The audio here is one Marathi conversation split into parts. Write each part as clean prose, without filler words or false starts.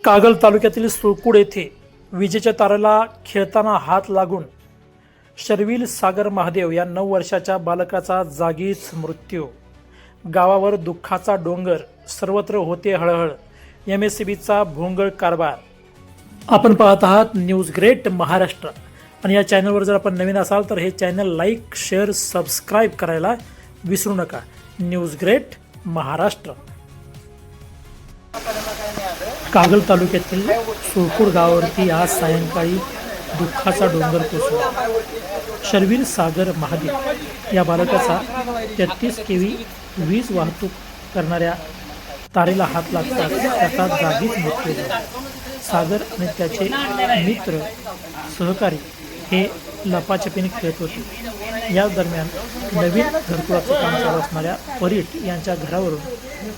कागल तालुक्यातील सुळकुड येथे विजेच्या ताराला खेळताना हात लागून शर्विल सागर महादेव या 9 वर्षाच्या बालकाचा जागीच मृत्यू। गावावर दुःखाचा डोंगर, सर्वत्र होते हळहळ। MSCBचा भोंगळ कारभार। आपण पाहत आहात न्यूज ग्रेट महाराष्ट्र आणि या चॅनलवर जर आपण नवीन असाल तर हे चॅनल लाईक, शेअर, सबस्क्राईब करायला विसरू नका। News great Maharashtra. कागल तालुक्यातील सुळकुड गावावरती आज सायंकाळी दुःखाचा डोंगर कोसळला। शर्विल सागर महादेव या बालकाचा 33 kV वीज वाहतूक करणाऱ्या तारेला हात लागताच त्याचा जागीच मृत्यू झाला। सागर आणि त्याचे मित्र सहकारी हे लपाछपीने खेळत होते। या दरम्यान नवीन घरकुलाचं काम चालू असणाऱ्या परीट यांच्या घरावरून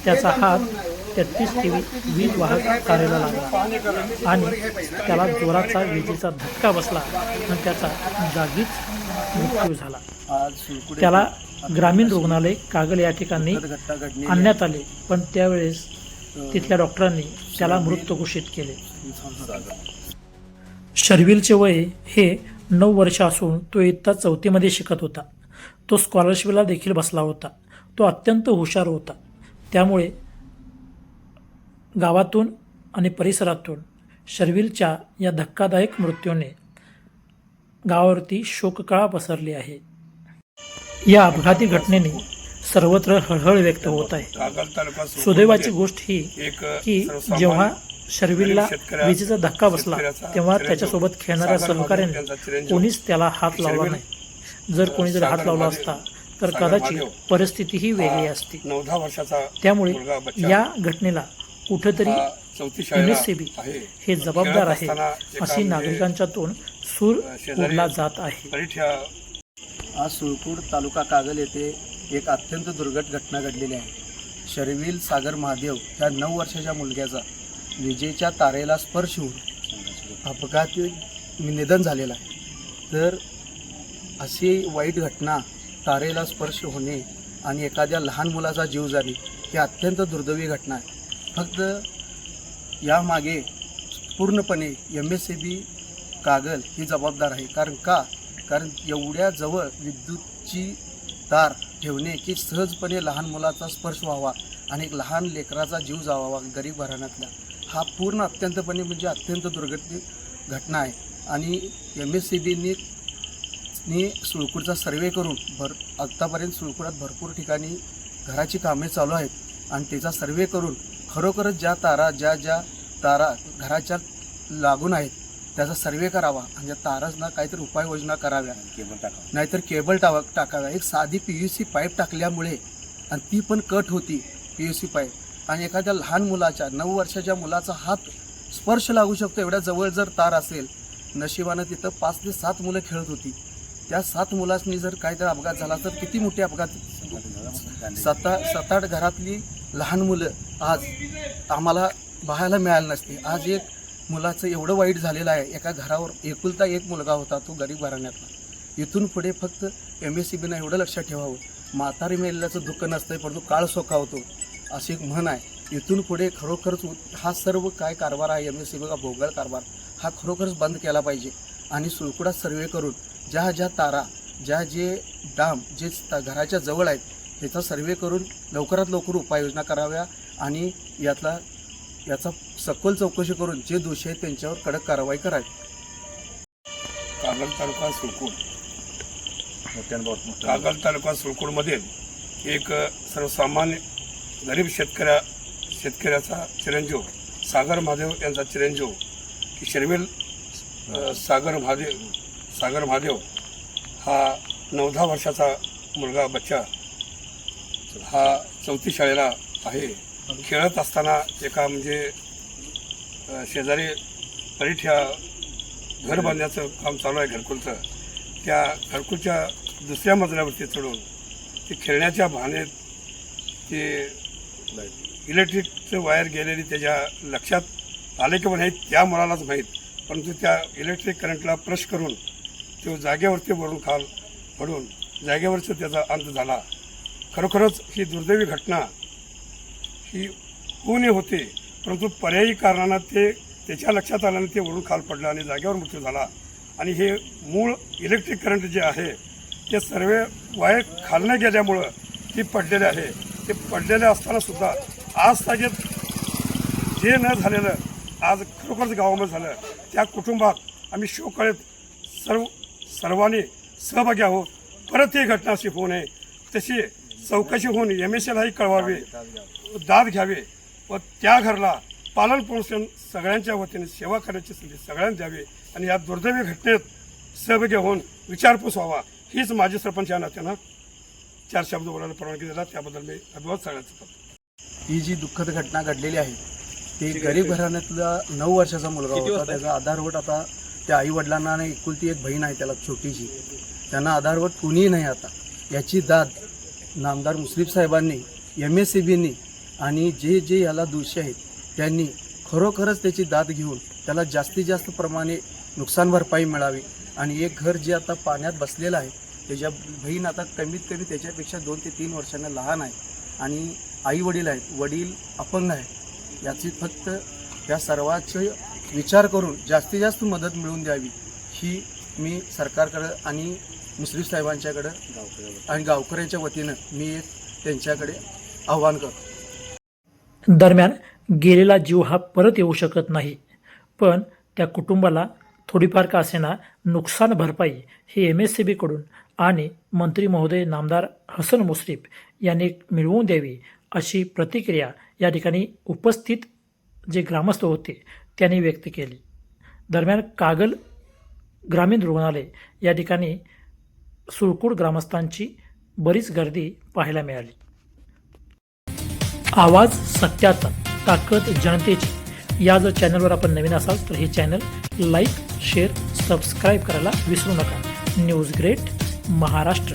त्याचा हात 33 kV वीज वाहक तारेला लागला आणि त्याला जोराचा विजेचा धक्का बसला आणि त्याचा जागीच मृत्यू झाला। त्याला ग्रामीण रुग्णालय कागल या ठिकाणी आणण्यात आले, पण त्यावेळेस तिथल्या डॉक्टरांनी त्याला मृत घोषित केले। शर्विलचे वय हे 9 वर्ष असून तो इयत्ता 4मध्ये शिकत होता। तो स्कॉलरशिपला देखील बसला होता। तो अत्यंत हुशार होता। त्यामुळे गावातून आणि परिसरातून शर्विलच्या या धक्कादायक मृत्यूने गावावरती शोककळा पसरली आहे। या अपघाती घटनेने सर्वत्र हळहळ व्यक्त होत आहे। सुदैवाची गोष्ट ही की जेव्हा शर्विलला विजेचा धक्का बसला तेव्हा त्याच्यासोबत खेळणाऱ्या सहकाऱ्यांनी कोणीच त्याला हात लावला नाही। जर कोणी जर हात लावला असता तर कदाचित परिस्थिती ही वेगळी असती। त्यामुळे या घटनेला कुठेतरी MSCB हे जबाबदार आहे अशी नागरिकांच्यातून सूर उडला जात आहे। आज सुळकुड तालुका कागल येथे एक अत्यंत दुर्घट घटना घडलेली आहे। शर्विल सागर महादेव ह्या 9 वर्षाच्या मुलग्याचा विजेच्या तारेला स्पर्श होऊन अपघाती निधन झालेला आहे। तर अशी वाईट घटना, तारेला स्पर्श होणे आणि एखाद्या लहान मुलाचा जीव जाणे ही अत्यंत दुर्दैवी घटना आहे। फक्त यामागे पूर्णपणे MSCB कागल ही जबाबदार आहे। कारण एवढ्या जवळ विद्युतची तार ठेवणे की सहजपणे लहान मुलाचा स्पर्श व्हावा आणि एक लहान लेकराचा जीव जावावा गरीब घराण्यातला, हा पूर्ण अत्यंत दुर्घटना घटना आहे। आणि MSCBनी सुळकुडचा सर्वे करून आत्तापर्यंत सुळकुडात भरपूर ठिकाणी घराची कामे चालू आहेत आणि त्याचा सर्वे करून खरोखरच ज्या तारा घराच्या लागून आहेत त्याचा सर्वे करावा आणि त्या तारांना काहीतरी उपाययोजना कराव्या, नाहीतर केबल टाकाव्या। एक साधी PVC पाईप टाकल्यामुळे आणि ती पण कट होती PVC पाईप आणि एखाद्या लहान मुलाच्या 9 वर्षाच्या मुलाचा हात स्पर्श लागू शकतो एवढ्या जवळ जर तार असेल। नशिबानं तिथं 5 ते 7 मुलं खेळत होती। त्या 7 मुलांनी जर काहीतरी अपघात झाला तर किती मोठे अपघात, 7-8 घरातली लहान मुलं आज आम्हाला पाहायला मिळालं नसते। आज एक मुलाचं एवढं वाईट झालेलं आहे। एका घरावर एकुलता एक मुलगा होता, तो गरीब घराण्यातला। इथून पुढे फक्त MSCBनं एवढं लक्षात ठेवावं, म्हातारी मेलेल्याचं दुःख नसतं परंतु काळ सोकावतो अशी एक म्हण आहे। इथून पुढे खरोखरच हा सर्व काय कारभार आहे MSCB का भोंगळ कारभार हा खरोखरच बंद केला पाहिजे आणि सुळकुडात सर्वे करून ज्या तारा जे डाम जे घराच्या जवळ आहेत त्याचा सर्वे करून लवकरात लवकर उपाययोजना कराव्या आणि याचा सखोल चौकशी करून जे दोषी आहेत त्यांच्यावर कडक कारवाई करावी। कागल तालुका सुळकुडमधील एक सर्वसामान्य गरीब शेतकऱ्याचा चिरंजीव सागर महादेव यांचा चिरंजीव की शर्विल सागर महादेव हा 9-10 वर्षाचा मुलगा बच्चा हा 4थी शाळेला आहे। खेळत असताना एका शेजारी परीठ ह्या घर बांधण्याचं काम चालू आहे घरकुलचं, त्या घरकुलच्या दुसऱ्या मजल्यावरती चढून ते खेळण्याच्या बहाण्यात ते इलेक्ट्रिकचं वायर गेलेली त्याच्या लक्षात आले की नाही त्या मुलालाच माहीत, परंतु त्या इलेक्ट्रिक करंटला प्रेस करून तो जागेवरती वरून खाल पडून जागेवरच त्याचा अंत झाला। खरोखरच ही दुर्दैवी घटना ही होऊ नये होते परंतु पर्यायी कारणानं ते त्याच्या लक्षात आल्यानं ते वरून खाल पडलं आणि जागेवर मृत्यू झाला. आणि हे मूळ इलेक्ट्रिक करंट जे आहे ते सर्व वायर खालनं गेल्यामुळं ती पडलेले आहे. ते पडलेले असतानासुद्धा आज तागेत जे न झालेलं आज खरोखरच गावामध्ये झालं. त्या कुटुंबात आम्ही शोकळत सर्वांनी सहभागी आहोत. परत ही घटना अशी होऊ नये तशी चौकशी होऊन MSLलाही कळवावे, दाद घ्यावे व त्या घरला पालन पोषण सगळ्यांच्या वतीने सेवा करण्याची संधी सगळ्यांना द्यावी आणि या दुर्दैवी घटनेत सहभागी होऊन विचारपूस व्हावा. हीच माझी सरपंच या नात्यानं 4 शब्द बोलायला परवानगी दिला त्याबद्दल मी अभिवाद सगळ्यांचा करतो. ही जी दुःखद घटना घडलेली आहे ते गरीब घराण्यातला 9 वर्षाचा मुलगा होता. त्याचा आधारवट आता त्या आईवडिलांना आणि एकुलती एक बहीण आहे त्याला छोटीशी, त्यांना आधारवट कुणीही नाही. आता याची दाद नामदार मुश्रीफ साहेबांनी, MSCBनी आणि जे याला दोषी आहेत त्यांनी खरोखरच त्याची दाद घेऊन त्याला जास्तीत जास्त प्रमाणे नुकसान भरपाई मिळावी. आणि एक घर जे आता पाण्यात बसलेलं आहे त्याच्या बहीण आता कमीत कमी त्याच्यापेक्षा 2 ते 3 वर्षांना लहान आहे आणि आई वडील आहेत, वडील अपंग आहे. याची फक्त या सर्वांचे विचार करून जास्तीत जास्त मदत मिळवून द्यावी ही मी सरकारकडं आणि मुश्रीफ साहेबांच्याकडं आणि गावकऱ्यांच्या वतीनं मी एक त्यांच्याकडे आव्हान करतो. दरम्यान गेलेला जीव हा परत येऊ शकत नाही, पण त्या कुटुंबाला थोडीफार का असेना नुकसान भरपाई ही MSCBकडून आणि मंत्री महोदय नामदार हसन मुश्रीफ यांनी मिळवून द्यावी अशी प्रतिक्रिया या ठिकाणी उपस्थित जे ग्रामस्थ होते त्यांनी व्यक्त केली. दरम्यान कागल ग्रामीण रुग्णालय या ठिकाणी सुळकूड ग्रामस्थांची बरीच गर्दी पाहायला मिळाली. आवाज सत्याचा, ताकद जनतेची. या जर चॅनलवर आपण नवीन असाल तर हे चॅनल लाईक, शेअर, सबस्क्राईब करायला विसरू नका. News great Maharashtra.